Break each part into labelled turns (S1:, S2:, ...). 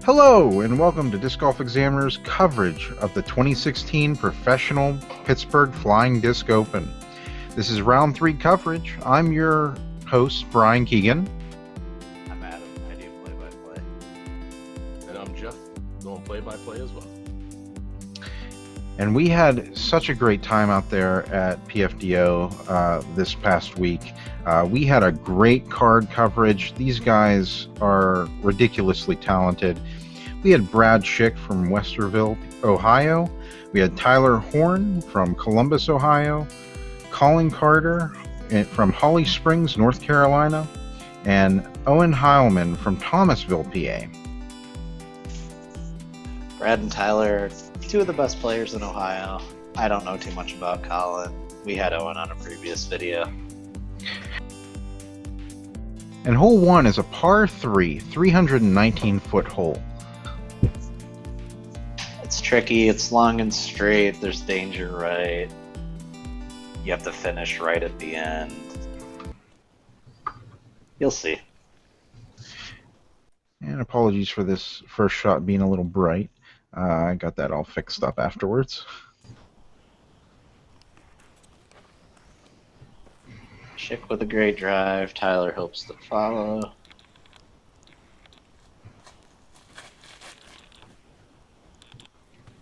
S1: Hello, and welcome to Disc Golf Examiner's coverage of the 2016 Professional Pittsburgh Flying Disc Open. This is round 3 coverage. I'm your host, Brian Keegan.
S2: I'm Adam. I do play-by-play.
S3: And I'm Jeff, doing play-by-play as well.
S1: And we had such a great time out there at PFDO this past week. We had a great card coverage. These guys are ridiculously talented. We had Brad Schick from Westerville, Ohio. We had Tyler Horne from Columbus, Ohio. Collin Carter from Holly Springs, North Carolina. And Owen Hileman from Thomasville, PA.
S2: Brad and Tyler, two of the best players in Ohio. I don't know too much about Collin. We had Owen on a previous video.
S1: And hole 1 is a par 3, 319-foot hole.
S2: It's tricky, it's long and straight, there's danger right. You have to finish right at the end. You'll see.
S1: And apologies for this first shot being a little bright. I got that all fixed up afterwards.
S2: Schick with a great drive. Tyler hopes to follow.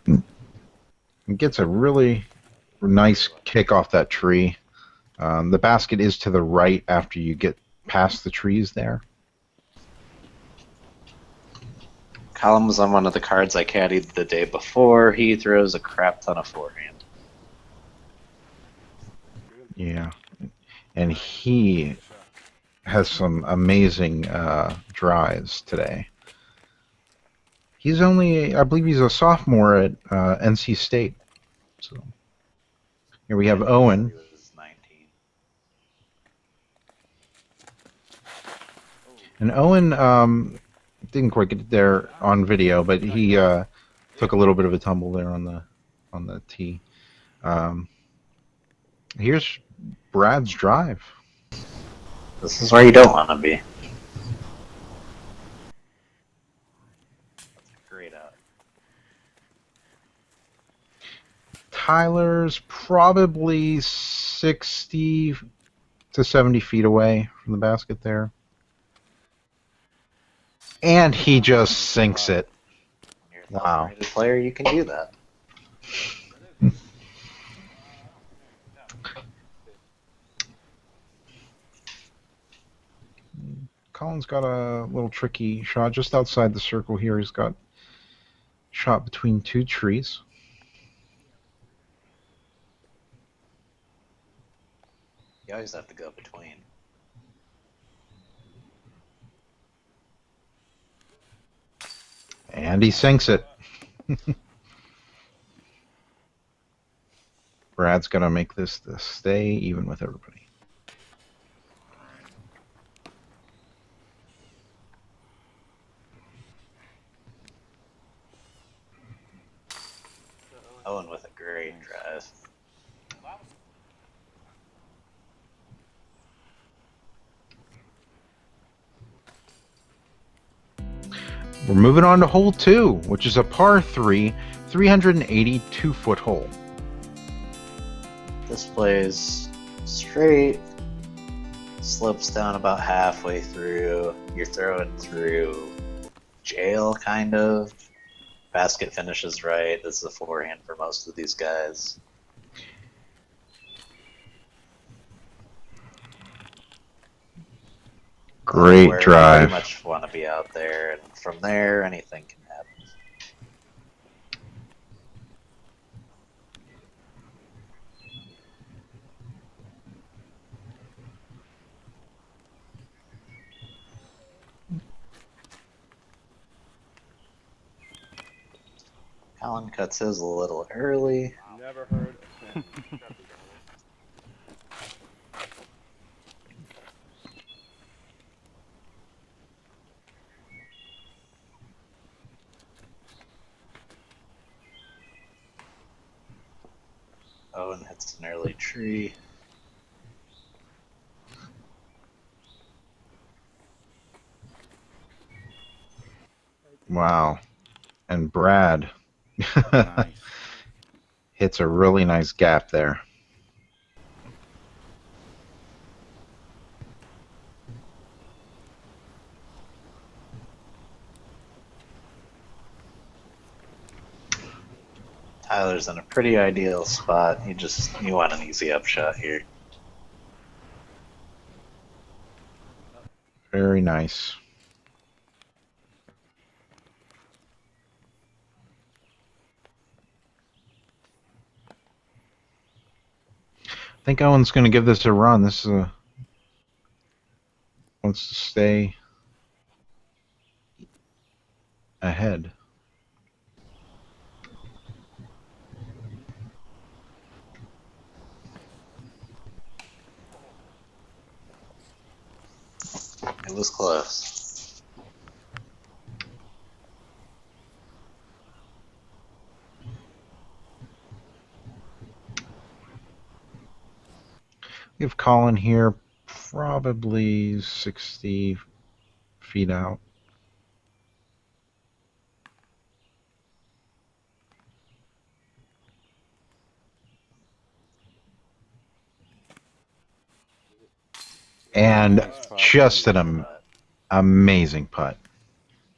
S1: It gets a really nice kick off that tree. The basket is to the right after you get past the trees there.
S2: Collin was on one of the cards I caddied the day before. He throws a crap ton of forehand.
S1: Yeah. And he has some amazing drives today. He's only, I believe he's a sophomore at NC State. So here we have Owen.
S2: He was 19.
S1: And Owen didn't quite get there on video, but he took a little bit of a tumble there on the tee. Here's Brad's drive.
S2: This is where you don't want to be. That's a great out.
S1: Tyler's probably 60 to 70 feet away from the basket there. And he just sinks it.
S2: When you're a
S1: Wow.
S2: top-rated player, you can do that.
S1: Collin's got a little tricky shot just outside the circle here. He's got shot between two trees.
S2: You always have to go between.
S1: And he sinks it. Brad's going to make this stay even with everybody.
S2: Owen with a great drive.
S1: We're moving on to hole 2, which is a par 3, 382-foot hole.
S2: This plays straight, slopes down about halfway through. You're throwing through jail, kind of. Basket finishes right. This is a forehand for most of these guys.
S1: Great
S2: Where
S1: drive.
S2: You pretty much want to be out there, and from there, anything can happen. Collin cuts his a little early.
S3: Never heard of
S2: Owen hits an early tree.
S1: Wow. And Brad
S4: Nice.
S1: hits a really nice gap there.
S2: Tyler's in a pretty ideal spot. You want an easy upshot here.
S1: Very nice. I think Owen's going to give this a run. This is wants to stay ahead.
S2: It was close.
S1: We have Collin here, probably 60 feet out. And just an amazing putt.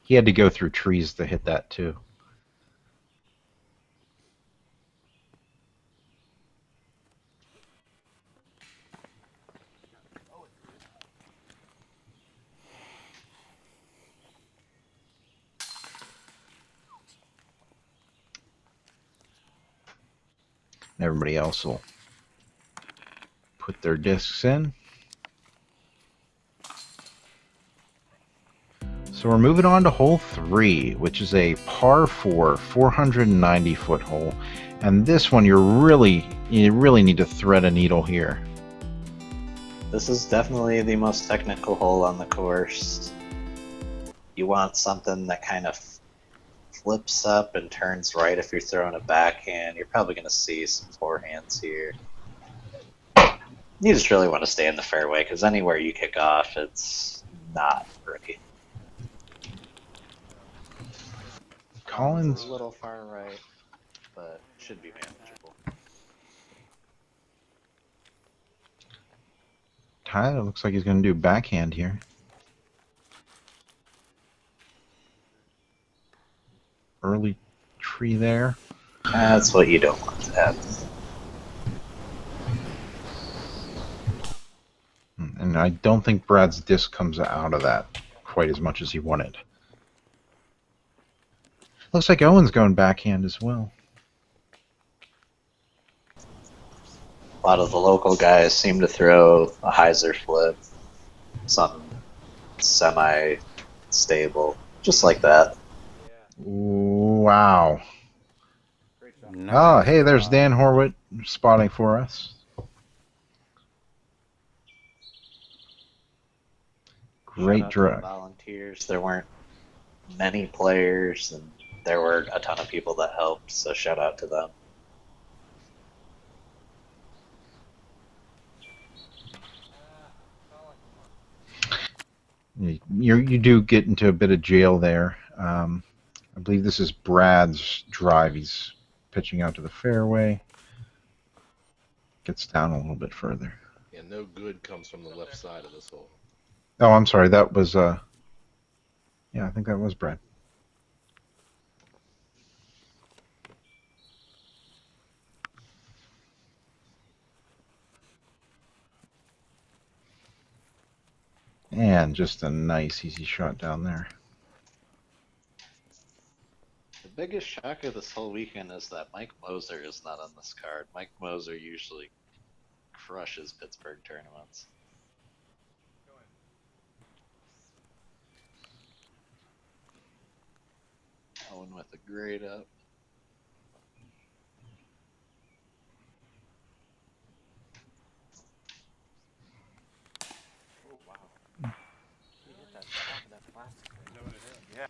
S1: He had to go through trees to hit that too. And everybody else will put their discs in. So we're moving on to hole 3, which is a par 4, 490-foot hole. And this one, you really need to thread a needle here.
S2: This is definitely the most technical hole on the course. You want something that kind of flips up and turns right if you're throwing a backhand. You're probably going to see some forehands here. You just really want to stay in the fairway because anywhere you kick off, it's not pretty.
S1: Collin's
S2: a little far right, but should be manageable.
S1: Tyler looks like he's going to do backhand here. Early tree there.
S2: That's what you don't want to happen.
S1: And I don't think Brad's disc comes out of that quite as much as he wanted. Looks like Owen's going backhand as well.
S2: A lot of the local guys seem to throw a hyzer flip, something semi-stable, just like that.
S1: Wow.
S4: Nice.
S1: Oh, hey, there's Dan Horwitz spotting for us. Great
S2: Shout out to the
S1: drive.
S2: volunteers. There weren't many players, and there were a ton of people that helped, so shout out to them.
S1: You do get into a bit of jail there. I believe this is Brad's drive. He's pitching out to the fairway. Gets down a little bit further.
S3: Yeah, no good comes from the left side of this hole.
S1: Oh, I'm sorry. That was yeah, I think that was Brad. And just a nice, easy shot down there.
S2: The biggest shock of this whole weekend is that Mike Moser is not on this card. Mike Moser usually crushes Pittsburgh tournaments. Owen with a great up.
S4: Oh, wow. He hit that top of that plastic. Yeah.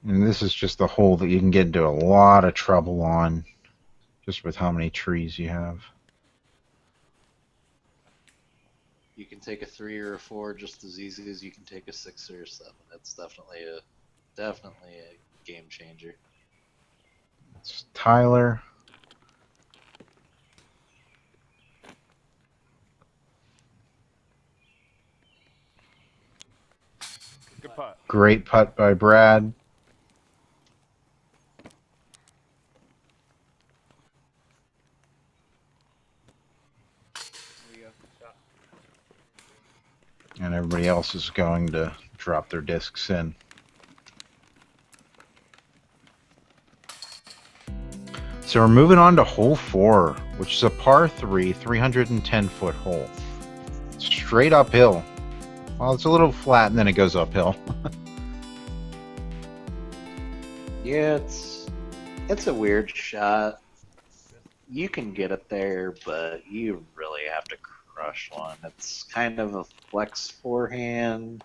S1: And this is just a hole that you can get into a lot of trouble on, just with how many trees you have.
S2: You can take a 3 or a 4 just as easy as you can take a 6 or a 7. It's definitely a game changer.
S1: It's Tyler.
S5: Good putt.
S1: Great putt by Brad.
S4: There you go. Shot.
S1: And everybody else is going to drop their discs in. So we're moving on to hole 4, which is a par 3, 310-foot hole. Straight uphill. Well, it's a little flat and then it goes uphill.
S2: Yeah, it's a weird shot. You can get it there, but you really have to crush one. It's kind of a flex forehand,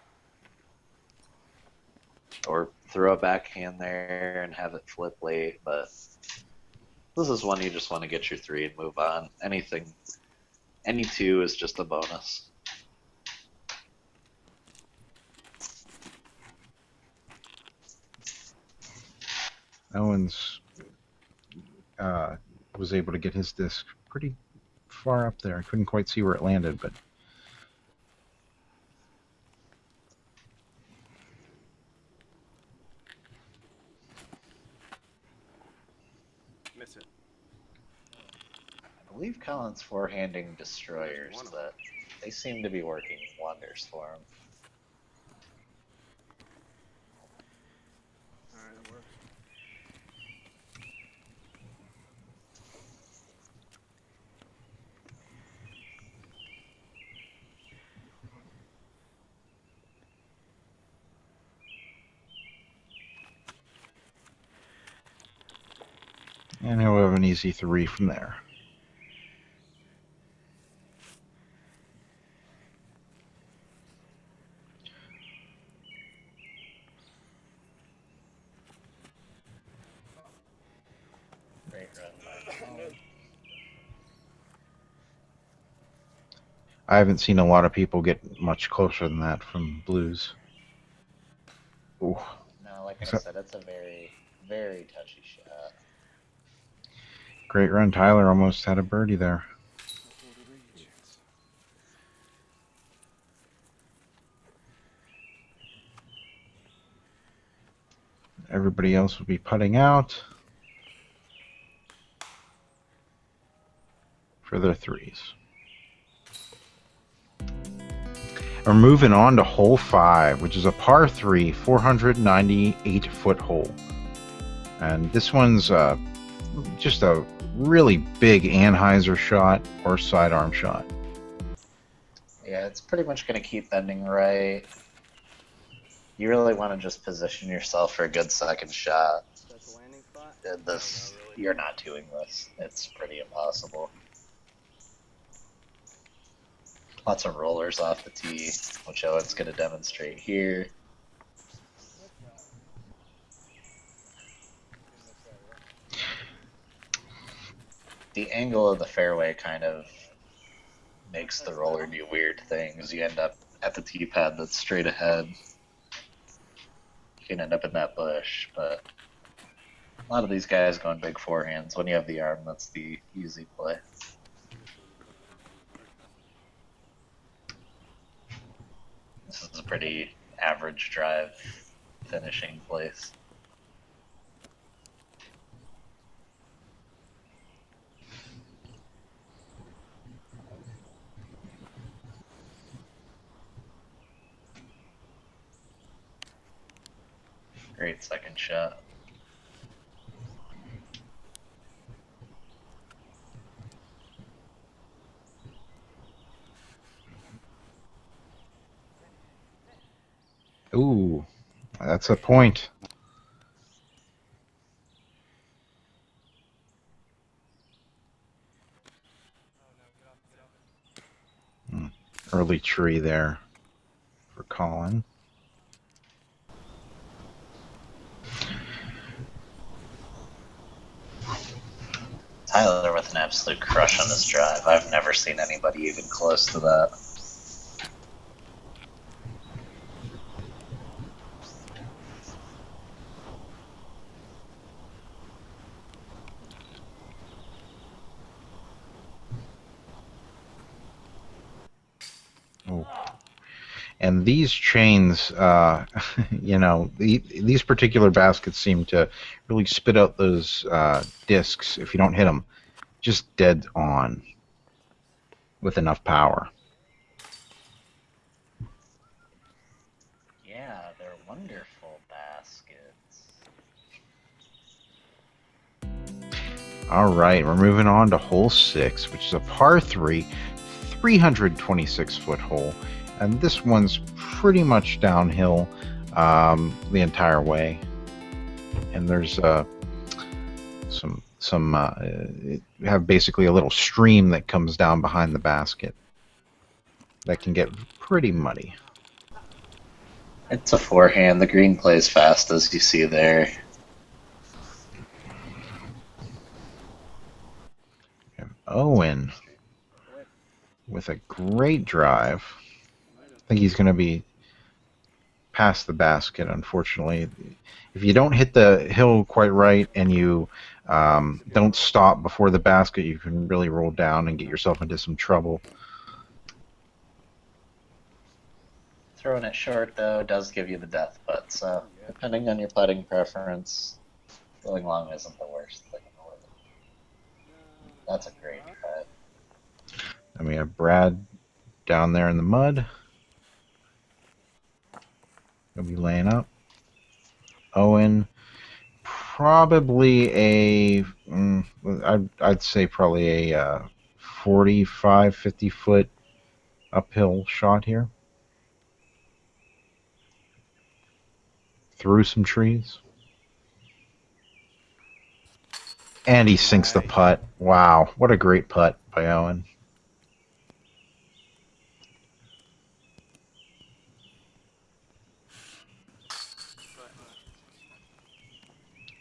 S2: or throw a backhand there and have it flip late, but this is one you just want to get your 3 and move on. Any 2 is just a bonus.
S1: Owen's was able to get his disc pretty far up there. I couldn't quite see where it landed, but
S5: Miss it.
S2: I believe Collin's forehanding destroyers, but they seem to be working wonders for him.
S4: Alright, that works.
S1: and he'll have an easy 3 from there.
S2: Great run by Collin.
S1: I haven't seen a lot of people get much closer than that from blues. Ooh.
S2: No, like I
S1: So-
S2: said, it's a very, very touchy shot.
S1: Great run. Tyler almost had a birdie there. Everybody else will be putting out for their 3s. We're moving on to hole 5, which is a par 3, 498-foot hole. And this one's just a really big Anheuser shot or sidearm shot.
S2: Yeah, it's pretty much going to keep bending right. You really want to just position yourself for a good second shot.
S4: That's the landing spot?
S2: And this, you're not doing this. It's pretty impossible. Lots of rollers off the tee, which Owen's going to demonstrate here. The angle of the fairway kind of makes the roller do weird things. You end up at the tee pad that's straight ahead. You can end up in that bush, but a lot of these guys going big forehands. When you have the arm, that's the easy play. This is a pretty average drive finishing place. Great second shot.
S1: Ooh, that's a point. Early tree there for Collin.
S2: Tyler with an absolute crush on this drive. I've never seen anybody even close to that.
S1: And these chains, you know, these particular baskets seem to really spit out those discs if you don't hit them just dead on with enough power.
S2: Yeah, they're wonderful baskets.
S1: All right, we're moving on to hole 6, which is a par 3, 326-foot hole. And this one's pretty much downhill the entire way. And there's you have basically a little stream that comes down behind the basket that can get pretty muddy.
S2: It's a forehand. The green plays fast, as you see there.
S1: Owen with a great drive. I think he's going to be past the basket, unfortunately. If you don't hit the hill quite right and you don't stop before the basket, you can really roll down and get yourself into some trouble.
S2: Throwing it short, though, does give you the death putt, so depending on your putting preference, going long isn't the worst thing in the world. That's a great putt.
S1: And we have Brad down there in the mud. He'll be laying up. Owen, probably I'd say probably a 45, 50-foot uphill shot here. Through some trees. And he sinks the putt. Wow, what a great putt by Owen.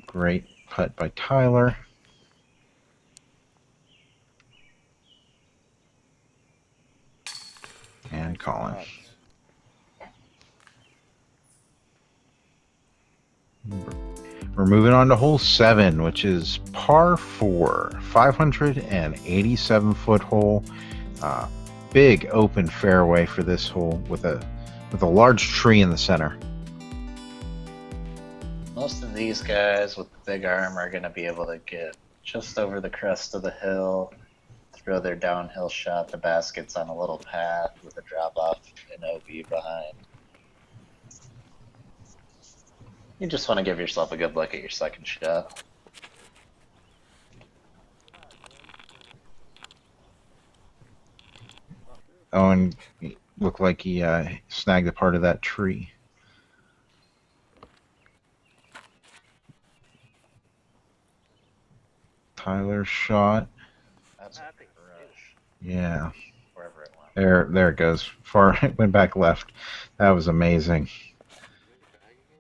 S1: Great putt by Tyler. And Collin. We're moving on to hole 7, which is par 4, 587-foot hole. Big open fairway for this hole with a large tree in the center.
S2: Most of these guys with the big arm are going to be able to get just over the crest of the hill, throw their downhill shot. The basket's on a little path with a drop off and OB behind. You just want to give yourself a good look at your second shot.
S1: Owen looked like he snagged a part of that tree. Tyler's shot.
S2: That's a big rush.
S1: Yeah.
S2: Wherever it went.
S1: There it goes. Far it went back left. That was amazing.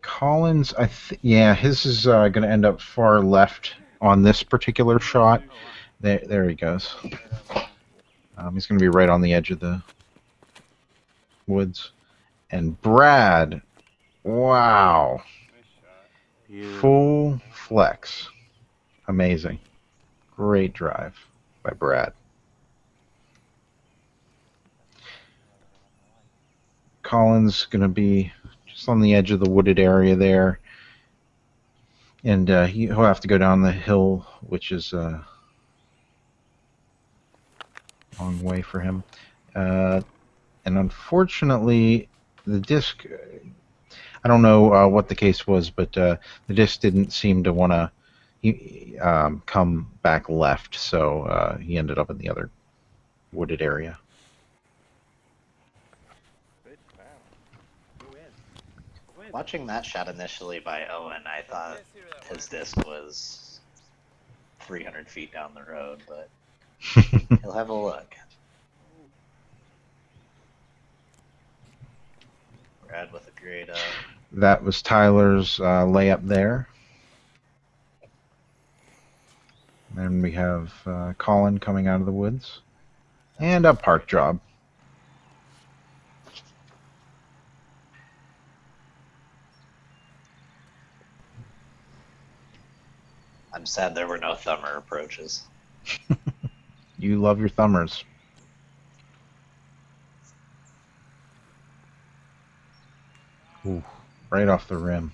S1: Collins, yeah, his is going to end up far left on this particular shot. There he goes. He's going to be right on the edge of the woods. And Brad, wow, full flex, amazing, great drive by Brad. Collins going to be just on the edge of the wooded area there, and he'll have to go down the hill, which is a long way for him. And unfortunately, the disc, I don't know what the case was, but the disc didn't seem to want to come back left, so he ended up in the other wooded area.
S2: Watching that shot initially by Owen, I thought his disc was 300 feet down the road, but he'll have a look. Brad with a great
S1: That was Tyler's layup there. Then we have Collin coming out of the woods. And a park job.
S2: I'm sad there were no thumber approaches.
S1: You love your thumbers. Ooh, right off the rim.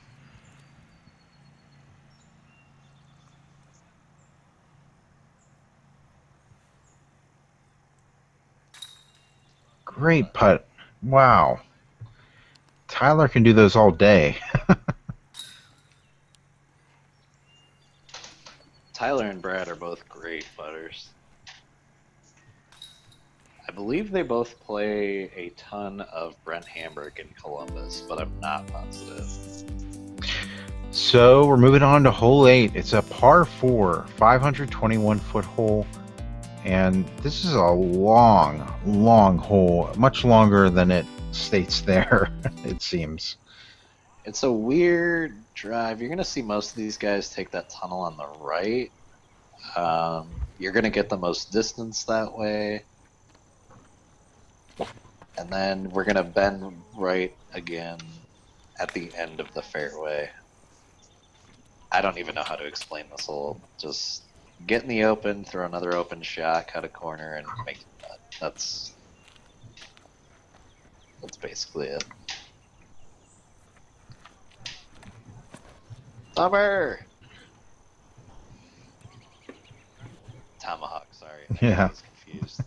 S1: Great putt. Wow. Tyler can do those all day.
S2: Tyler and Brad are both great putters. I believe they both play a ton of Brent Hamburg in Columbus, but I'm not positive.
S1: So we're moving on to hole 8. It's a par 4, 521-foot hole. And this is a long, long hole. Much longer than it states there, it seems.
S2: It's a weird drive. You're going to see most of these guys take that tunnel on the right. You're going to get the most distance that way. And then we're going to bend right again at the end of the fairway. I don't even know how to explain this hole. Just get in the open, throw another open shot, cut a corner, and make it putt. That's basically it. Summer! Tomahawk, sorry.
S1: Yeah.
S2: I was confused.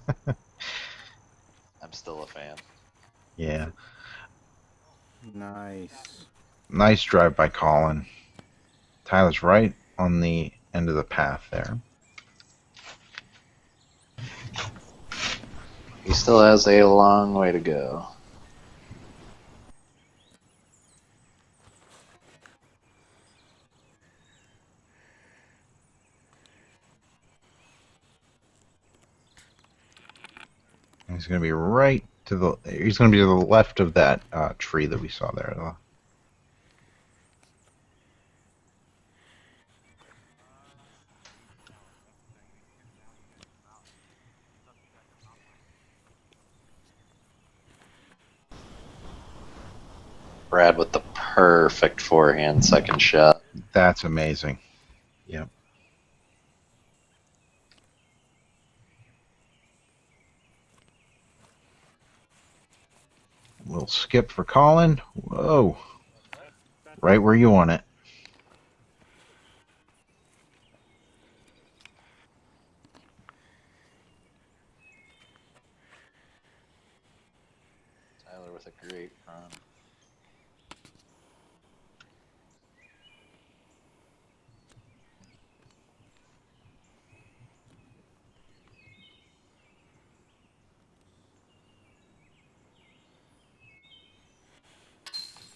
S2: I'm still a fan.
S1: Yeah.
S6: Nice.
S1: Nice drive by Collin. Tyler's right on the end of the path there.
S2: He still has a long way to go.
S1: He's going to be right to the. He's going to be to the left of that tree that we saw there. Though.
S2: Brad with the perfect forehand second shot.
S1: That's amazing. Yep. Little skip for Collin. Whoa. Right where you want it.
S2: Tyler with a great run.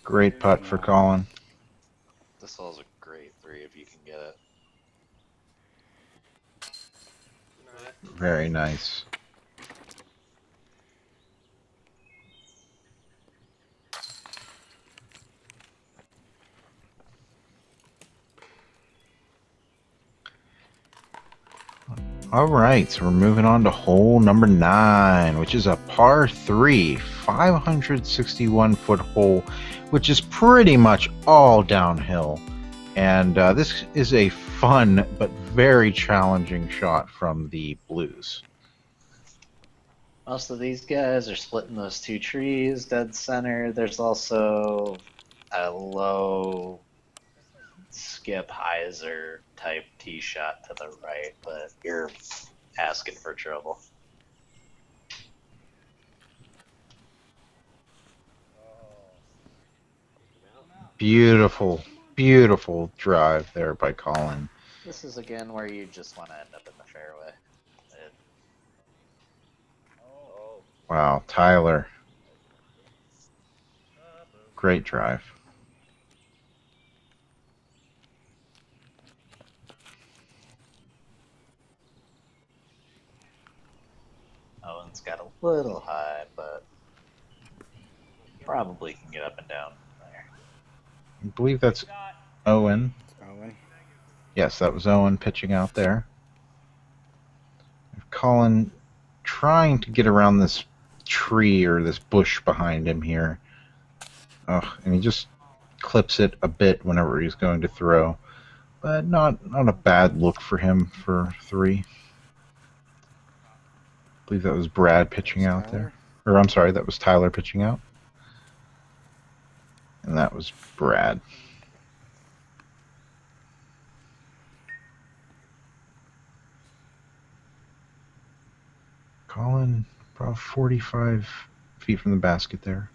S1: Great putt for Collin.
S2: This hole's a great 3 if you can get it.
S1: Very nice. All right, so we're moving on to hole number 9, which is a par 3, 561-foot hole, which is pretty much all downhill. And this is a fun but very challenging shot from the Blues.
S2: Most of these guys are splitting those 2 trees dead center. There's also a low skip hyzer type tee shot to the right, but you're asking for trouble.
S1: Beautiful, beautiful drive there by Collin.
S2: This is again where you just want to end up in the fairway.
S1: Wow, Tyler. Great drive.
S2: Owen's got a little high, but probably can get up and down from there.
S1: I believe that's Owen.
S6: Owen.
S1: Yes, that was Owen pitching out there. Collin trying to get around this tree or this bush behind him here. And he just clips it a bit whenever he's going to throw. But not a bad look for him for 3. I believe that was Brad pitching out there. Or I'm sorry, that was Tyler pitching out. And that was Brad. Collin, about 45 feet from the basket there.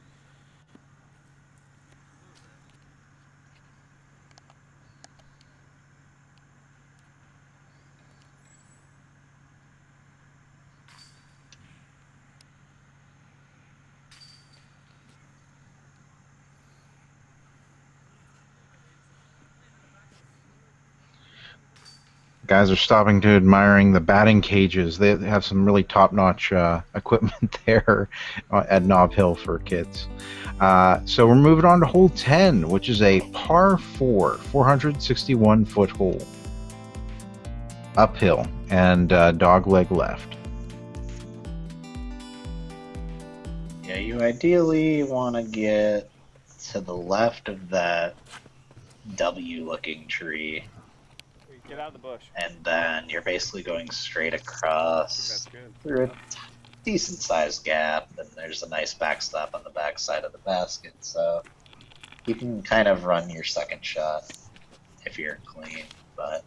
S1: Guys are stopping to admiring the batting cages. They have some really top-notch equipment there at Nob Hill for kids. So we're moving on to hole 10, which is a par 4, 461-foot hole. Uphill and dog leg left.
S2: Yeah, you ideally want to get to the left of that W-looking tree,
S5: Get out of the bush.
S2: and then you're basically going straight
S5: That's
S2: across
S5: good.
S2: through a decent-sized gap, and there's a nice backstop on the back side of the basket, so you can kind of run your second shot if you're clean, but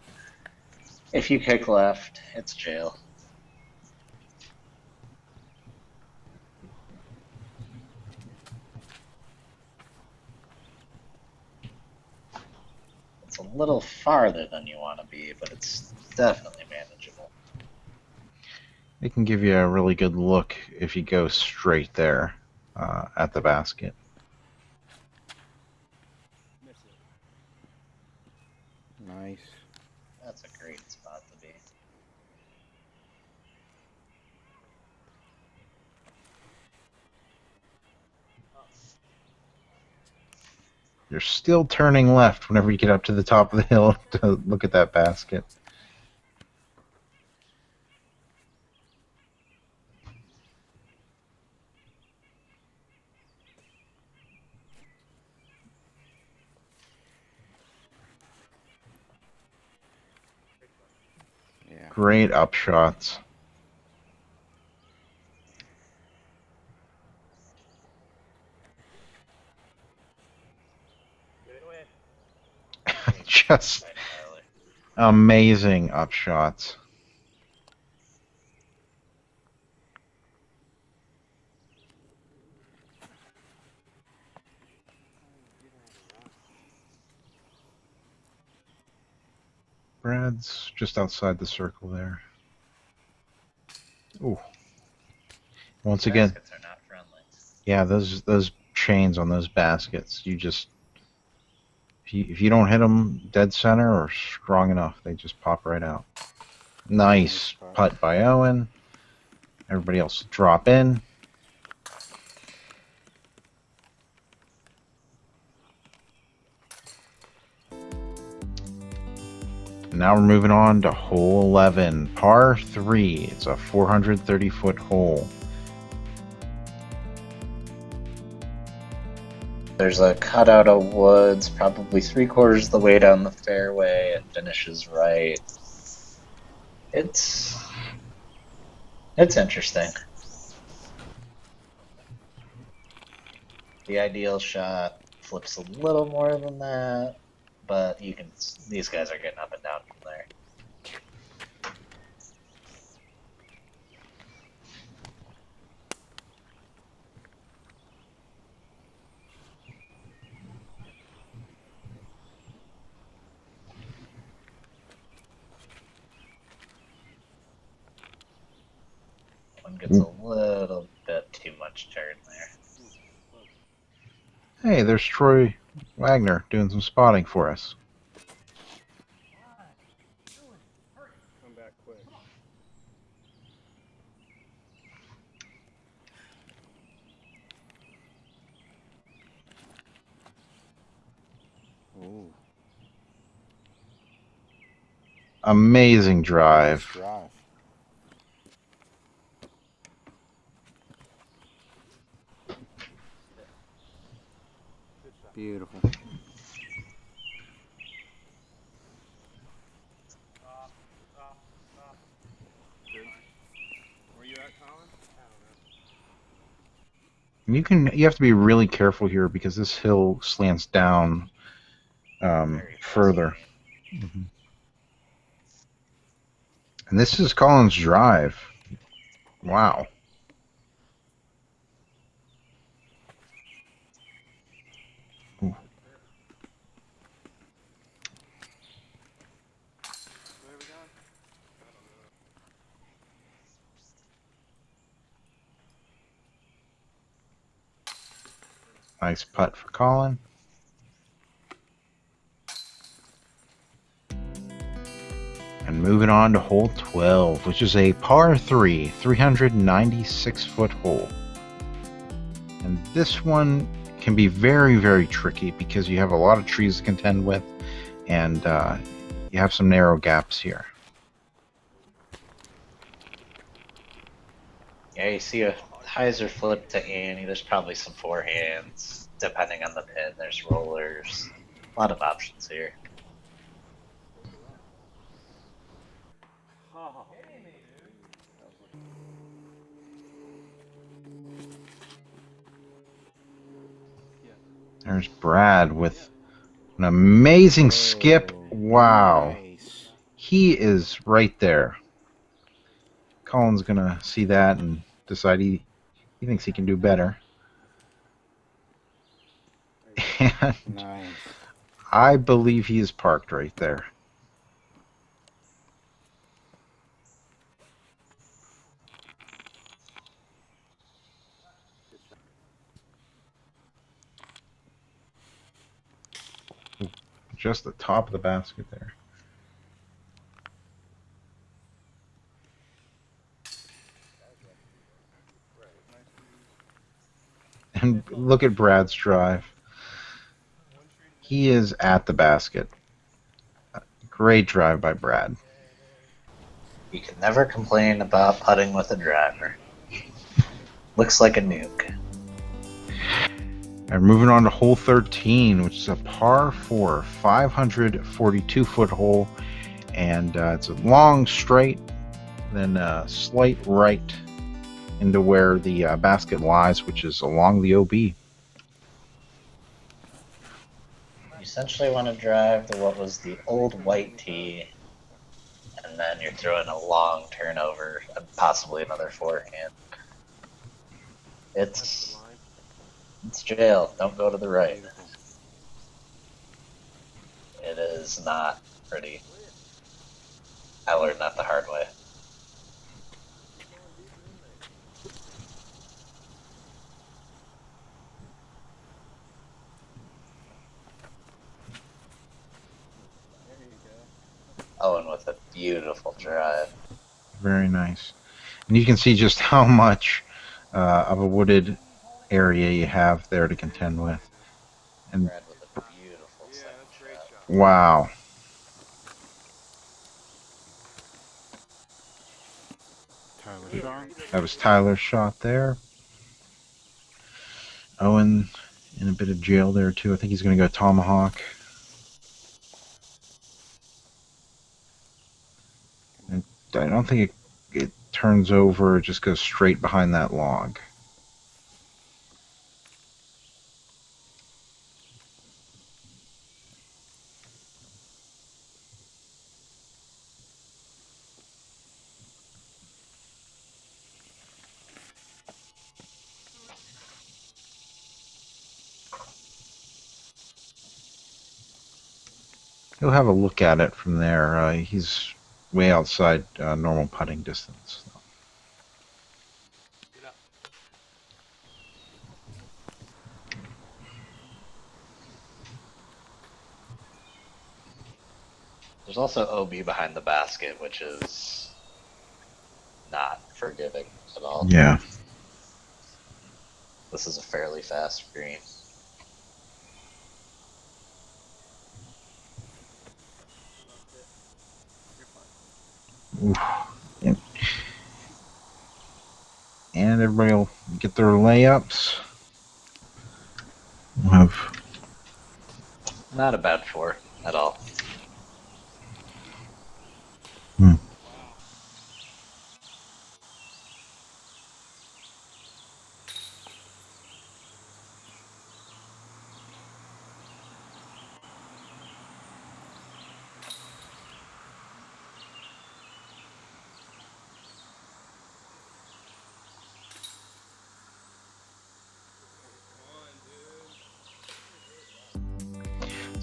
S2: if you kick left, it's jail. It's a little farther than you want to be, but it's definitely manageable.
S1: It can give you a really good look if you go straight there at the basket.
S5: Miss it.
S4: Nice.
S2: That's a great spot to be.
S1: You're still turning left whenever you get up to the top of the hill to look at that basket.
S4: Yeah.
S1: Great up shots.
S5: Get it away.
S1: Just
S2: Right, Tyler.
S1: amazing up shots. Brad's just outside the circle there. Ooh. Once again,
S2: Baskets are not friendly.
S1: yeah, those chains on those baskets, you just if you don't hit them dead center or strong enough, they just pop right out. Nice putt by Owen. Everybody else drop in. Now we're moving on to hole 11, par 3. It's a 430-foot hole.
S2: There's a cutout of woods, probably 3/4 of the way down the fairway. It finishes right. It's interesting. The ideal shot flips a little more than that, but you can. These guys are getting up and down from there. One gets a little bit too much turn there.
S1: Hey, there's Troy Wagner doing some spotting for us.
S5: Come back quick.
S4: Ooh.
S1: Amazing
S4: Nice
S1: drive.
S4: drive.
S5: Good shot.
S4: Beautiful.
S5: Good. Where you at, Collin? I don't know.
S1: You have to be really careful here because this hill slants down
S2: Very
S1: further.
S2: frustrating.
S1: And this is Collin's drive. Wow. Ooh.
S4: Where are we going?
S1: Nice putt for Collin. And moving on to hole 12, which is a par 3, 396-foot hole. And this one can be very, very tricky because you have a lot of trees to contend with, and you have some narrow gaps here.
S2: Yeah, you see a hyzer flip to Annie. There's probably some forehands, depending on the pin. There's rollers. A lot of options here.
S4: Oh.
S1: There's Brad with an amazing skip.
S6: Oh,
S1: Wow.
S6: Nice.
S1: He is right there. Colin's going to see that and decide he thinks he can do better. And
S6: Nice.
S1: I believe he is parked right there. Just the top of the basket there. And look at Brad's drive. He is at the basket. Great drive by Brad.
S2: You can never complain about putting with a driver. Looks like a nuke.
S1: And moving on to hole 13, which is a par 4, 542-foot hole. And it's a long straight, then a slight right into where the basket lies, which is along the OB.
S2: You essentially want to drive to what was the old white tee, and then you're throwing a long turnover and possibly another forehand. It's jail. Don't go to the right. It is not pretty. I learned that the hard way.
S4: There you go.
S2: Owen with a beautiful drive.
S1: Very nice. And you can see just how much of a wooded area you have there to contend with. And
S2: Brad with a beautiful second shot.
S1: wow.
S6: Tyler shot.
S1: That was Tyler's shot there. Owen in a bit of jail there too. I think he's going to go tomahawk. And I don't think it turns over. It just goes straight behind that log. He'll have a look at it from there. He's way outside normal putting distance.
S2: There's also OB behind the basket, which is not forgiving at all.
S1: Yeah.
S2: This is a fairly fast green.
S1: Oof. And everybody will get their layups. We'll have
S2: Not a bad four at all.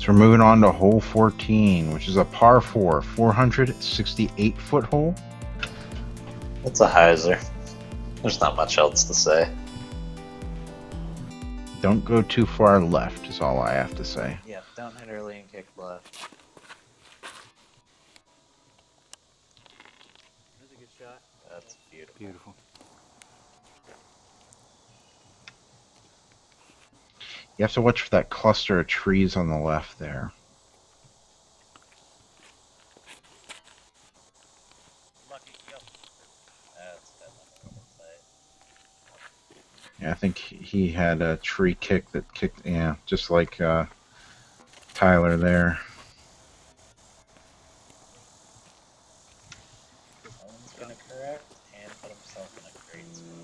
S1: So we're moving on to hole 14, which is a par 4, 468 foot hole.
S2: It's a hyzer. There's not much else to say.
S1: Don't go too far left is all I have to say.
S2: Yeah, don't hit early and kick left.
S4: That's a good shot.
S2: That's beautiful.
S6: Beautiful.
S1: You have to watch for that cluster of trees on the left there.
S4: Lucky. Yep.
S2: That's definitely sight.
S1: Yeah, I think he had a tree kick that kicked, yeah, just like Tyler there.
S2: Owen's gonna correct and put himself in a great spot.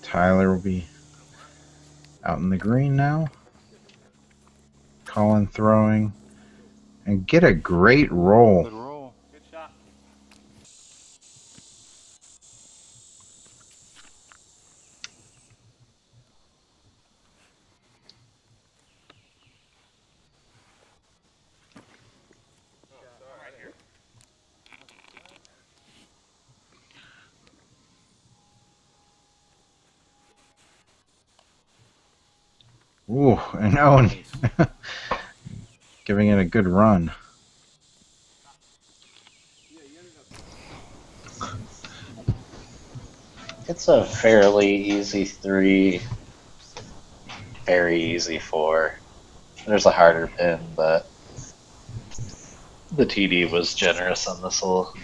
S1: Tyler will be out in the green now. Collin throwing. And get a great roll.
S6: Good roll.
S4: Good shot. Right here.
S1: Ooh, and Owen giving it a good run.
S2: It's a fairly easy 3, very easy 4. There's a harder pin, but the TD was generous on this hole.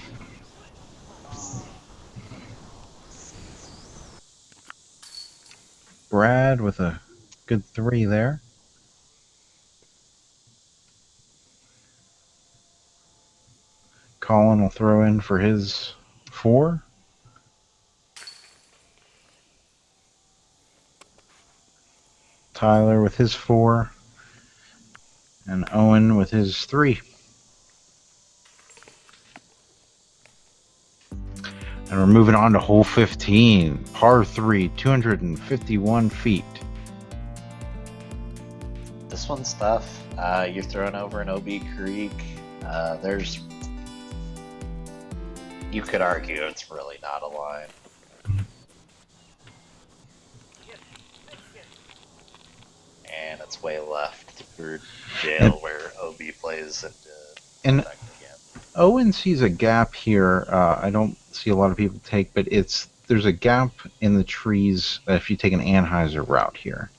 S1: Brad with a good 3 there. Collin will throw in for his 4. Tyler with his 4. And Owen with his 3. And we're moving on to hole 15, par 3, 251 feet.
S2: This one's tough. You're throwing over an OB creek. There's, you could argue it's really not a line. And it's way left for jail where OB plays
S1: And
S2: effect again.
S1: Owen sees a gap here. I don't see a lot of people take, but there's a gap in the trees if you take an Anheuser route here.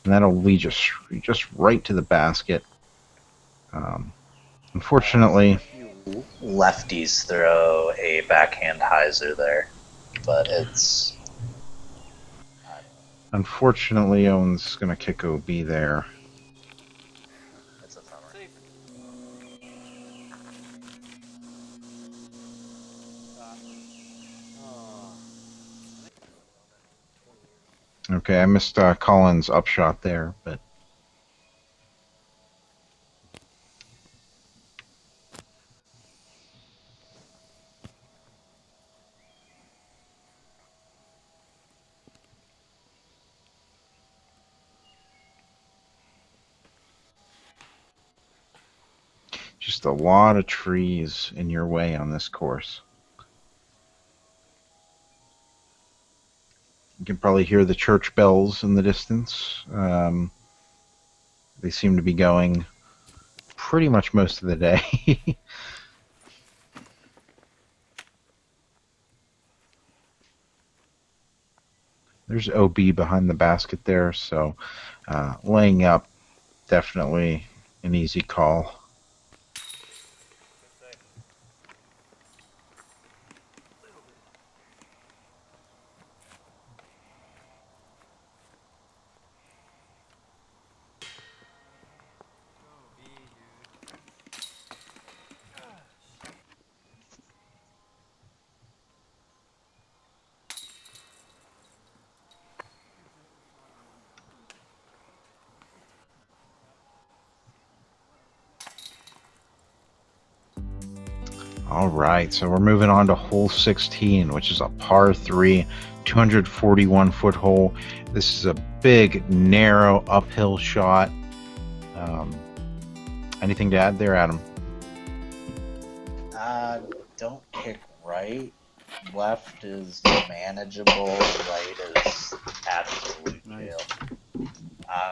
S1: And that'll lead you just right to the basket. Unfortunately,
S2: Lefties throw a backhand hyzer there, but it's
S1: unfortunately, Owen's going to kick OB there.
S2: it's a bummer.
S4: Safe. Oh.
S1: Okay, I missed Collin's upshot there, but just a lot of trees in your way on this course. You can probably hear the church bells in the distance. They seem to be going pretty much most of the day. There's OB behind the basket there, so laying up, definitely an easy call. All right, so we're moving on to hole 16, which is a par 3, 241-foot hole. This is a big, narrow, uphill shot. Anything to add there, Adam?
S2: Don't kick right. Left is manageable. Right is absolute
S6: Nice.
S2: kill.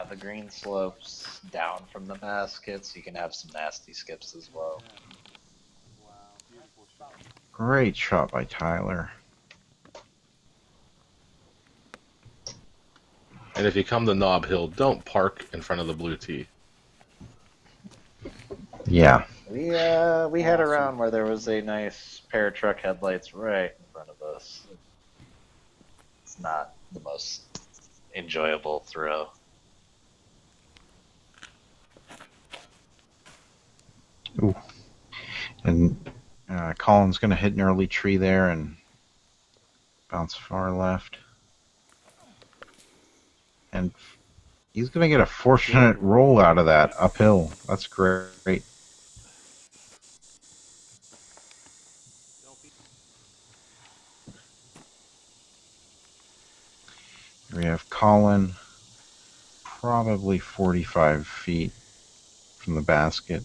S2: The green slopes down from the basket, so you can have some nasty skips as well.
S5: Wow, beautiful shot.
S1: Great shot by Tyler.
S3: And if you come to Knob Hill, don't park in front of the blue tee.
S1: Yeah.
S2: We had a
S6: Awesome.
S2: round where there was a nice pair of truck headlights right in front of us. It's not the most enjoyable throw.
S1: Ooh. And Collin's going to hit an early tree there and bounce far left. And he's going to get a fortunate roll out of that uphill. That's great. We have Collin probably 45 feet from the basket.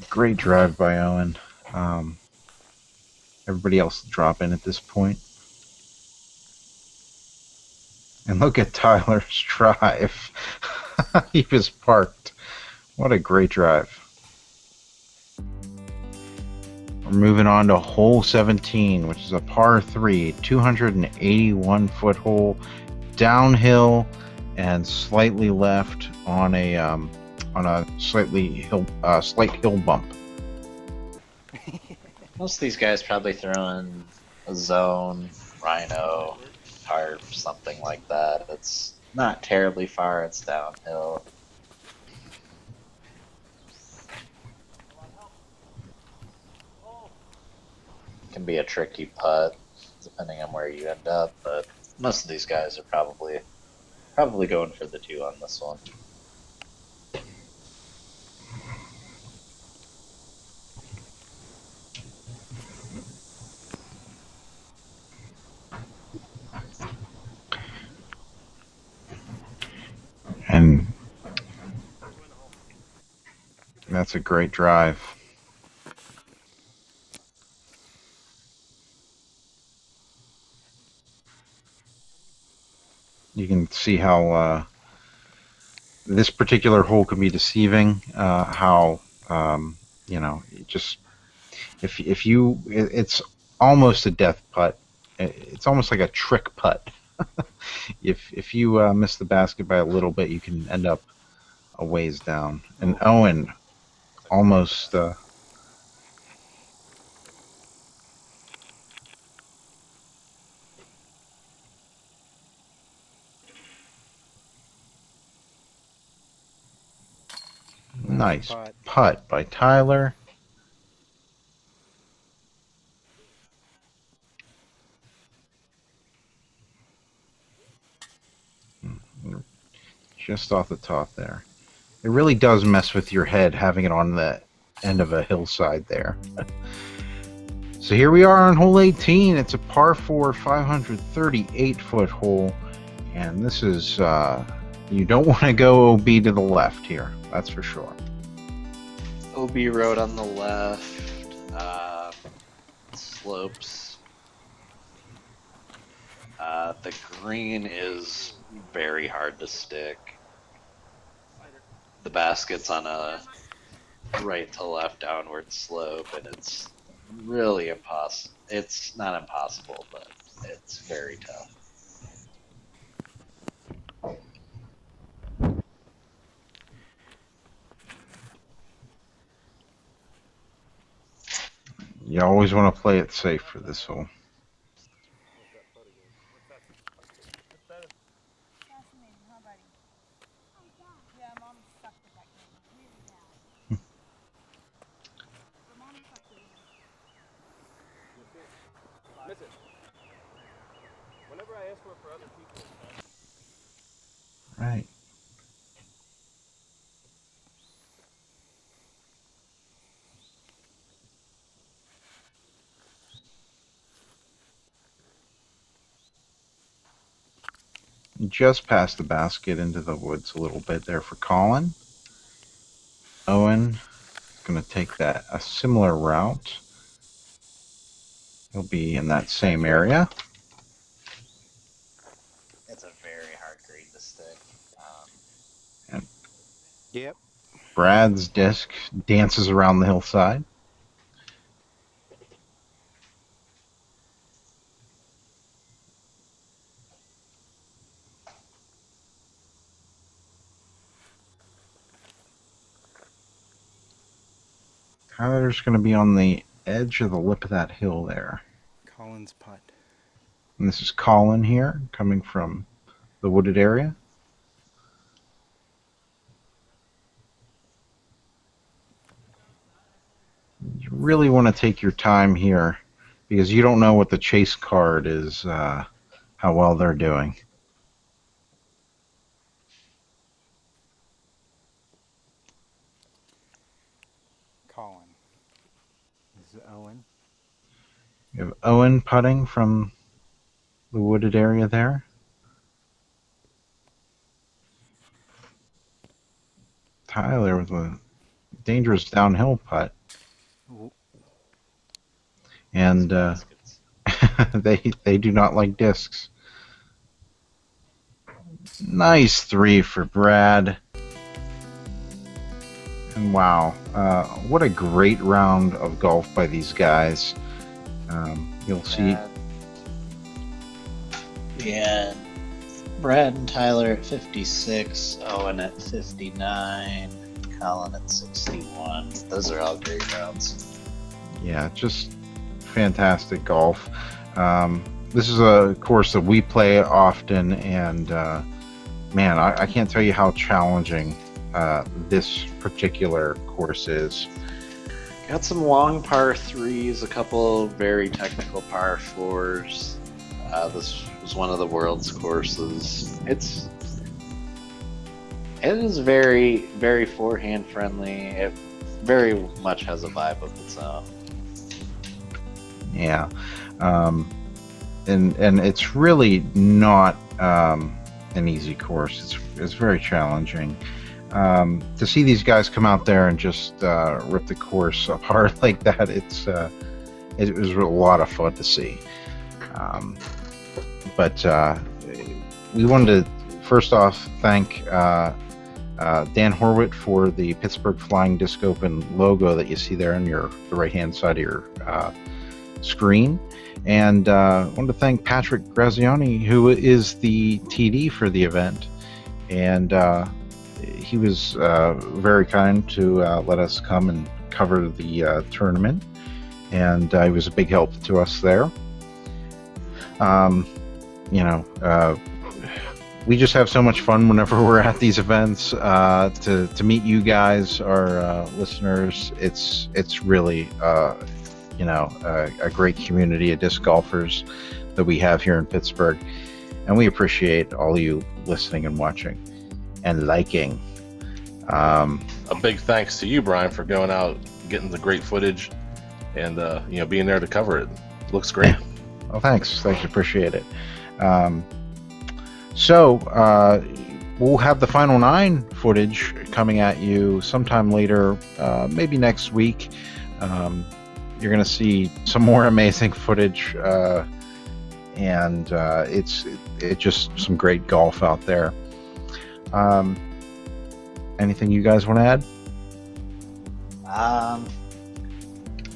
S1: Great drive by Owen. Everybody else drop in at this point. And look at Tyler's drive. He was parked. What a great drive. We're moving on to hole 17, which is a par 3, 281-foot hole, downhill and slightly left on a slight hill bump.
S2: Most of these guys probably throwing a zone, rhino, harp, something like that. It's not terribly far, it's downhill. Can be a tricky putt, depending on where you end up, but most of these guys are probably going for the 2 on this one.
S1: And that's a great drive. You can see how this particular hole can be deceiving. How just it's almost a death putt. It's almost like a trick putt. If you miss the basket by a little bit, you can end up a ways down. And Owen almost. Nice putt by Tyler. Just off the top there. It really does mess with your head having it on the end of a hillside there. So here we are on hole 18. It's a par 4, 538-foot hole. And this is, you don't want to go OB to the left here. That's for sure.
S2: OB road on the left, slopes. The green is very hard to stick. The basket's on a right to left downward slope, and it's really impossible. It's not impossible, but it's very tough.
S1: You always want to play it safe for this hole.
S7: Fascinating, huh, buddy? Yeah, Mom sucked at that game. Really bad. But Mom sucked at it.
S5: Miss it. Whenever I ask for it for other people,
S1: Right. Just past the basket into the woods a little bit there for Collin. Owen is going to take a similar route. He'll be in that same area.
S2: It's a very hard green to stick.
S6: Yep.
S1: Brad's disc dances around the hillside. Tyler's going to be on the edge of the lip of that hill there.
S6: Collin's putt.
S1: And this is Collin here, coming from the wooded area. You really want to take your time here because you don't know what the chase card is, how well they're doing.
S6: Collin. This is Owen.
S1: You have Owen putting from the wooded area there. Tyler with a dangerous downhill putt.
S6: Ooh.
S1: And
S2: Baskets.
S1: they do not like discs. Nice 3 for Brad. And wow, what a great round of golf by these guys. You'll see.
S2: Yeah. Brad and Tyler at 56, Owen at 59, Collin at 61. Those are all great rounds.
S1: Yeah, just fantastic golf. This is a course that we play often, and man, I can't tell you how challenging this particular course is.
S2: Got some long par 3s, a couple very technical par 4s. This was one of the world's courses. It is very, very forehand friendly. It very much has a vibe of its own.
S1: Yeah, and it's really not an easy course. It's very challenging. To see these guys come out there and just rip the course apart like that, it was a lot of fun to see. But we wanted to first off thank Dan Horwitz for the Pittsburgh Flying Disc Open logo that you see there on the right-hand side of your screen. And I wanted to thank Patrick Graziani, who is the TD for the event. And he was very kind to let us come and cover the tournament. And he was a big help to us there. We just have so much fun whenever we're at these events. To meet you guys, our listeners, it's really a great community of disc golfers that we have here in Pittsburgh, and we appreciate all of you listening and watching and liking.
S3: A big thanks to you, Brian, for going out, getting the great footage, and being there to cover it. Looks great.
S1: Yeah. Well, thanks, appreciate it. So we'll have the final 9 footage coming at you sometime later, maybe next week. You're going to see some more amazing footage, and it's just some great golf out there. Anything you guys want to add?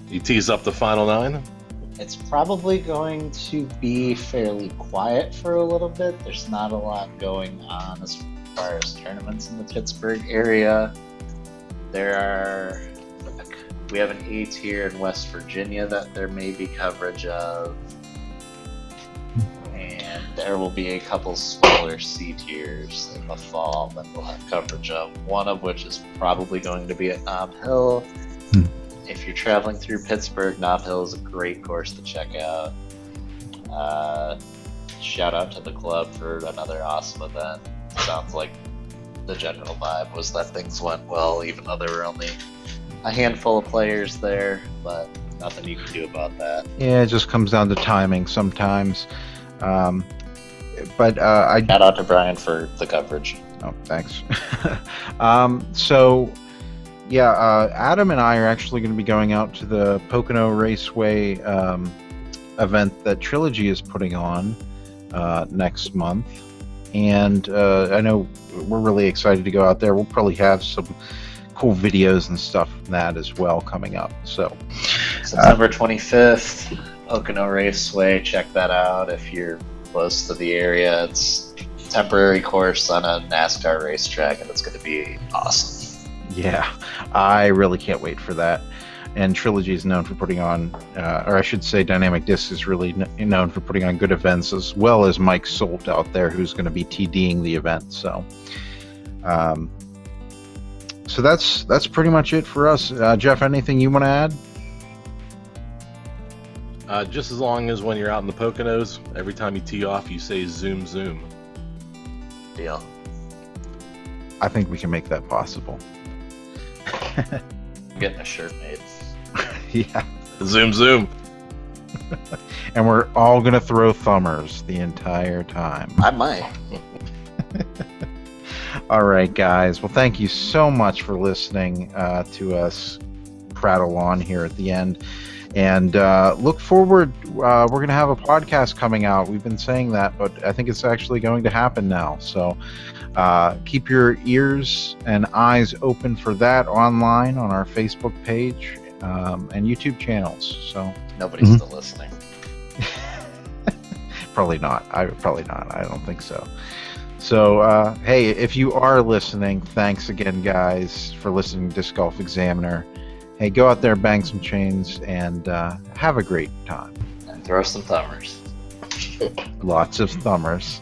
S3: You tease up the final 9?
S2: It's probably going to be fairly quiet for a little bit. There's not a lot going on as far as tournaments in the Pittsburgh area. There are We have an A tier in West Virginia that there may be coverage of. And there will be a couple smaller C tiers in the fall that we'll have coverage of. One of which is probably going to be at Nob Hill. If you're traveling through Pittsburgh, Nob Hill is a great course to check out. Shout out to the club for another awesome event. Sounds like the general vibe was that things went well, even though there were only a handful of players there, but nothing you can do about that.
S1: Yeah, it just comes down to timing sometimes. I
S2: Shout out to Brian for the coverage.
S1: Oh, thanks. So, yeah, Adam and I are actually going to be going out to the Pocono Raceway event that Trilogy is putting on next month. And I know we're really excited to go out there. We'll probably have some cool videos and stuff from that as well coming up. So,
S2: September 25th, Pocono Raceway. Check that out if you're close to the area. It's a temporary course on a NASCAR racetrack, and it's going to be awesome.
S1: yeah, I really can't wait for that. And Trilogy is known for putting on, or I should say Dynamic Disc is really known for putting on good events, as well as Mike Solt out there, who's going to be TDing the event. So so that's pretty much it for us. Jeff, anything you want to add?
S3: Just as long as when you're out in the Poconos, every time you tee off, you say zoom, zoom.
S2: Deal.
S1: I think we can make that possible.
S2: I'm getting a shirt made.
S1: Yeah.
S3: Zoom, zoom.
S1: And we're all going to throw thumbers the entire time.
S2: I might.
S1: All right, guys. Well, thank you so much for listening to us prattle on here at the end. And look forward. We're going to have a podcast coming out. We've been saying that, but I think it's actually going to happen now. So keep your ears and eyes open for that online on our Facebook page and YouTube channels. So
S2: Nobody's still listening.
S1: Probably not. I don't think so. So, hey, if you are listening, thanks again, guys, for listening to Disc Golf Examiner. Hey, go out there, bang some chains, and have a great time.
S2: And throw some thumbers.
S1: Lots of thumbers.